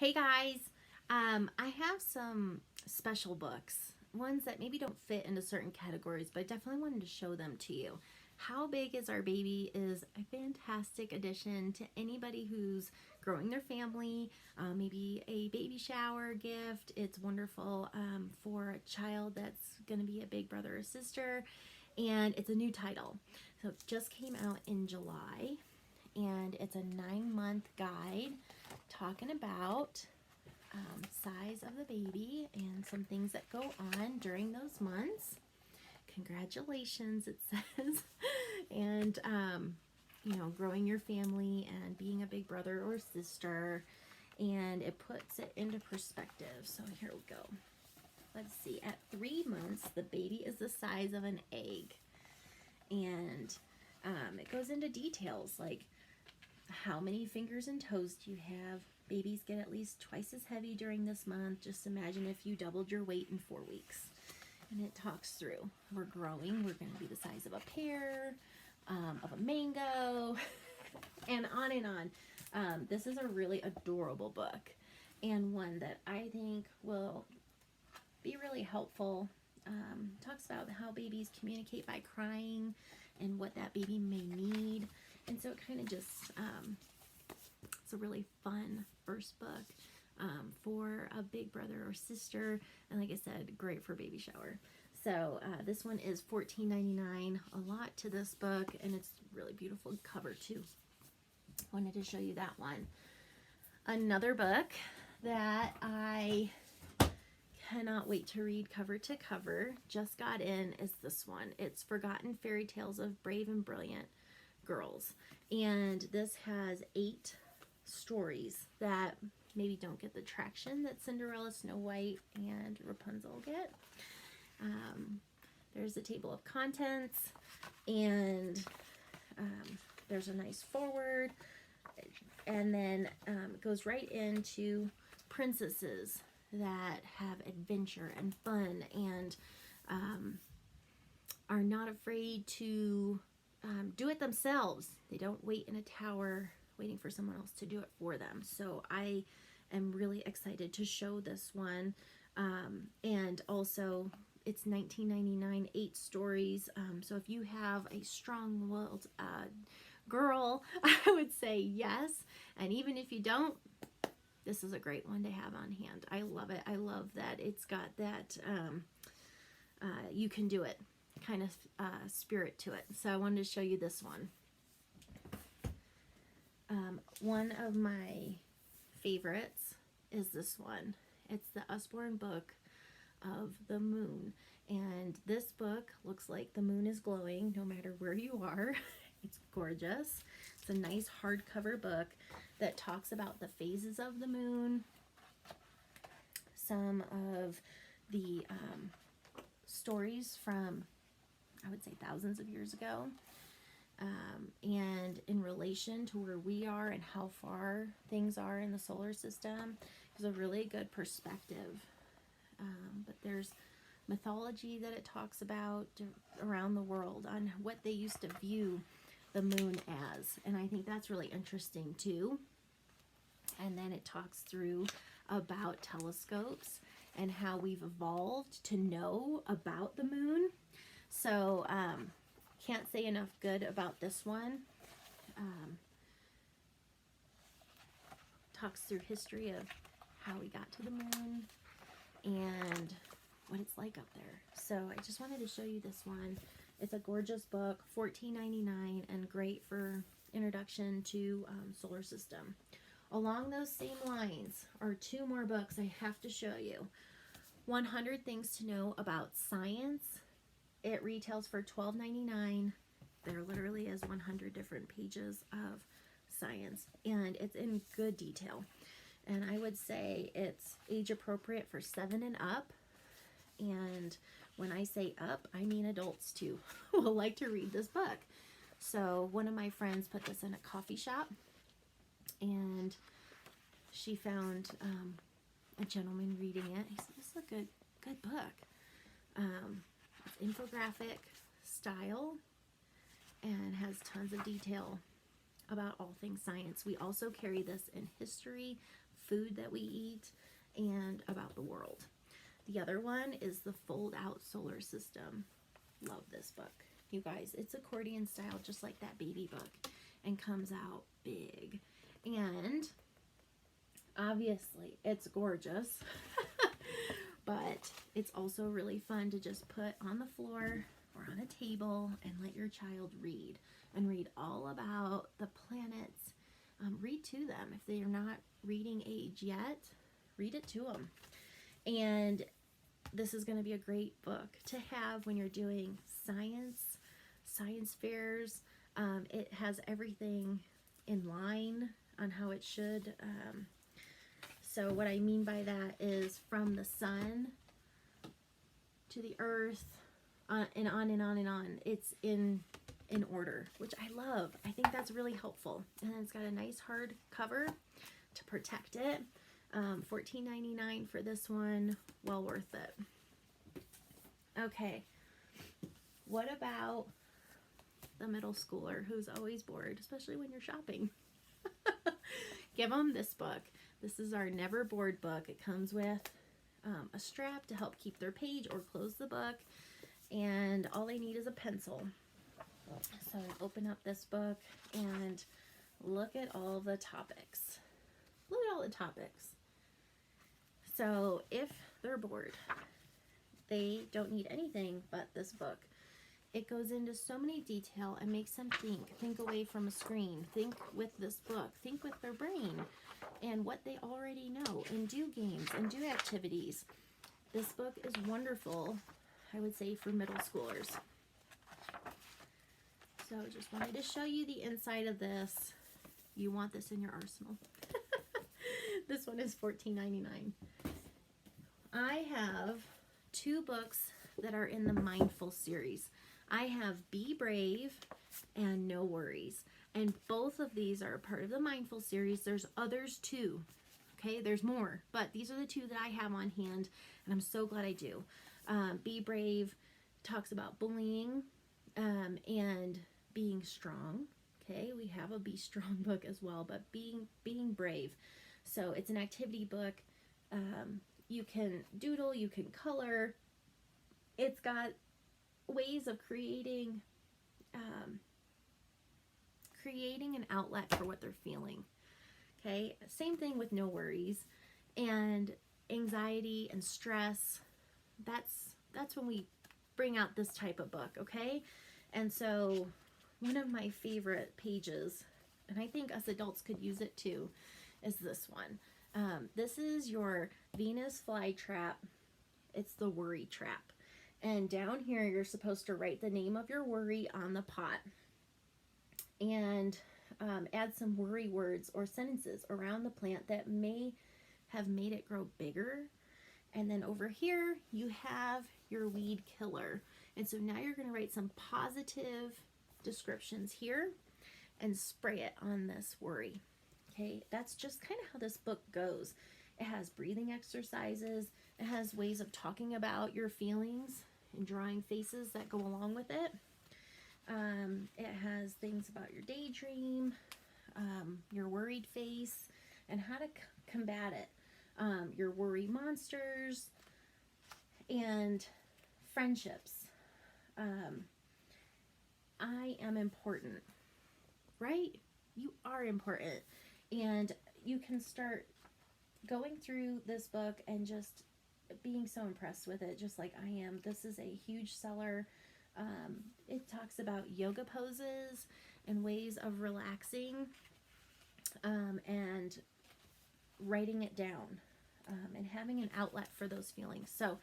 Hey guys, I have some special books, ones that maybe don't fit into certain categories, but I definitely wanted to show them to you. How Big is Our Baby is a fantastic addition to anybody who's growing their family, maybe a baby shower gift. It's wonderful for a child that's going to be a big brother or sister, and it's a new title. So it just came out in July, and it's a 9-month guide talking about size of the baby and some things that go on during those months. Congratulations, it says. And, growing your family and being a big brother or sister. And it puts it into perspective. So here we go. Let's see. At 3 months, the baby is the size of an egg. And it goes into details like how many fingers and toes do you have. Babies get at least twice as heavy during this month. Just imagine if you doubled your weight in 4 weeks. And it talks through. We're growing. We're going to be the size of a pear, of a mango, and on and on. This is a really adorable book, and one that I think will be really helpful. Talks about how babies communicate by crying and what that baby may need. And so it kind of just, it's a really fun first book for a big brother or sister. And like I said, great for baby shower. So this one is $14.99. A lot to this book, and it's really beautiful cover too. Wanted to show you that one. Another book that I cannot wait to read cover to cover, just got in, is this one. It's Forgotten Fairy Tales of Brave and Brilliant Girls. And this has 8 stories that maybe don't get the traction that Cinderella, Snow White, and Rapunzel get. There's a table of contents, and there's a nice foreword, and then it goes right into princesses that have adventure and fun and are not afraid to do it themselves. They don't wait in a tower waiting for someone else to do it for them. So I am really excited to show this one. And also, it's $19.99, 8 stories. So if you have a strong-willed girl, I would say yes. And even if you don't, this is a great one to have on hand. I love it. I love that it's got that you can do it kind of spirit to it. So I wanted to show you this one. One of my favorites is this one. It's the Usborn book of the moon. And this book looks like the moon is glowing no matter where you are. It's gorgeous. It's a nice hardcover book that talks about the phases of the moon, some of the stories from, I would say, thousands of years ago, and in relation to where we are and how far things are in the solar system. It's a really good perspective. But there's mythology that it talks about around the world on what they used to view the moon as, and I think that's really interesting too. And then it talks through about telescopes and how we've evolved to know about the moon. So can't say enough good about this one. Talks through history of how we got to the moon and what it's like up there. So I just wanted to show you this one. It's a gorgeous book, $14.99, and great for introduction to solar system. Along those same lines are 2 more books I have to show you. 100 Things to Know About Science. It retails for $12.99. There literally is 100 different pages of science, and it's in good detail. And I would say it's age appropriate for 7 and up. And when I say up, I mean adults too will like to read this book. So one of my friends put this in a coffee shop, and she found a gentleman reading it. He said, "This is a good book." It's infographic style and has tons of detail about all things science. We also carry this in history, food that we eat and about the world. The other one is the Fold Out Solar System. Love this book. You guys, it's accordion style, just like that baby book, and comes out big. And obviously it's gorgeous, but it's also really fun to just put on the floor or on a table and let your child read, and read all about the planets. Read to them. If they are not reading age yet, read it to them. And this is going to be a great book to have when you're doing science fairs. It has everything in line on how it should. So what I mean by that is from the sun to the earth, and on and on and on. It's in order, which I love. I think that's really helpful. And it's got a nice hard cover to protect it. $14.99 for this one. Well worth it. Okay, what about the middle schooler who's always bored, especially when you're shopping? Give them this book. This is our Never Bored book. It comes with a strap to help keep their page or close the book, and all they need is a pencil. So open up this book and look at all the topics. Look at all the topics. So if they're bored, they don't need anything but this book. It goes into so many detail and makes them think away from a screen, think with this book, think with their brain and what they already know, and do games and do activities. This book is wonderful, I would say, for middle schoolers. So just wanted to show you the inside of this. You want this in your arsenal. This one is $14.99. I have two books that are in the Mindful series. I have Be Brave and No Worries. And both of these are a part of the Mindful series. There's others too. Okay, there's more, but these are the two that I have on hand, and I'm so glad I do. Be Brave talks about bullying and being strong. Okay, we have a Be Strong book as well, but being brave. So it's an activity book. You can doodle, you can color. It's got ways of creating an outlet for what they're feeling. Okay, same thing with No Worries and anxiety and stress. That's when we bring out this type of book. Okay, and so one of my favorite pages, and I think us adults could use it too, is this one. This is your Venus flytrap. It's the worry trap. And down here, you're supposed to write the name of your worry on the pot and add some worry words or sentences around the plant that may have made it grow bigger. And then over here, you have your weed killer. And so now you're going to write some positive descriptions here and spray it on this worry. Okay, that's just kind of how this book goes. It has breathing exercises. It has ways of talking about your feelings and drawing faces that go along with it. It has things about your daydream, your worried face, and how to combat it. Your worry monsters and friendships. I am important, right? You are important. And you can start going through this book and just being so impressed with it, just like I am. This is a huge seller. It talks about yoga poses and ways of relaxing and writing it down and having an outlet for those feelings. So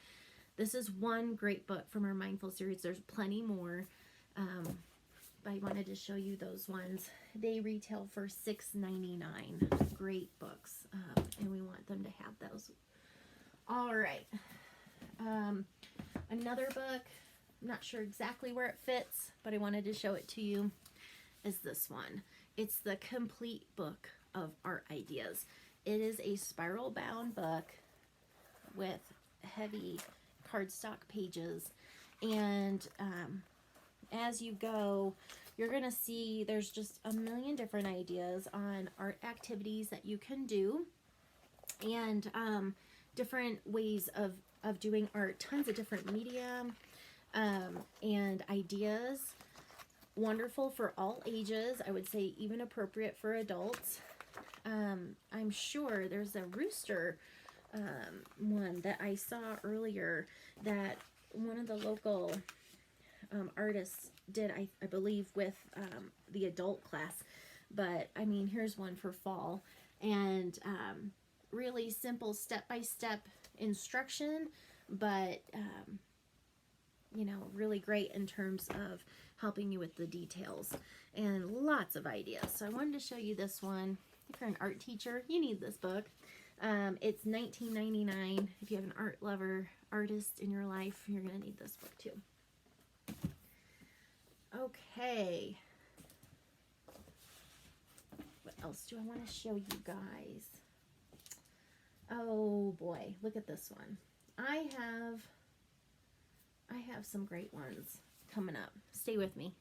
this is one great book from our Mindful series. There's plenty more. I wanted to show you those ones. They retail for $6.99. Great books, and we want them to have those. All right. Another book, I'm not sure exactly where it fits, but I wanted to show it to you, is this one. It's the Complete Book of Art Ideas. It is a spiral bound book with heavy cardstock pages, and as you go, you're going to see there's just a million different ideas on art activities that you can do. and different ways of doing art, tons of different media and ideas. Wonderful for all ages. I would say even appropriate for adults. I'm sure there's a rooster one that I saw earlier that one of the local artists did, I believe, with the adult class. But I mean, here's one for fall, and really simple step-by-step instruction, but you know, really great in terms of helping you with the details and lots of ideas. So I wanted to show you this one. If you're an art teacher, you need this book. It's $19.99. If you have an art lover, artist in your life, you're going to need this book too. Okay. What else do I want to show you guys? Oh boy, look at this one. I have some great ones coming up. Stay with me.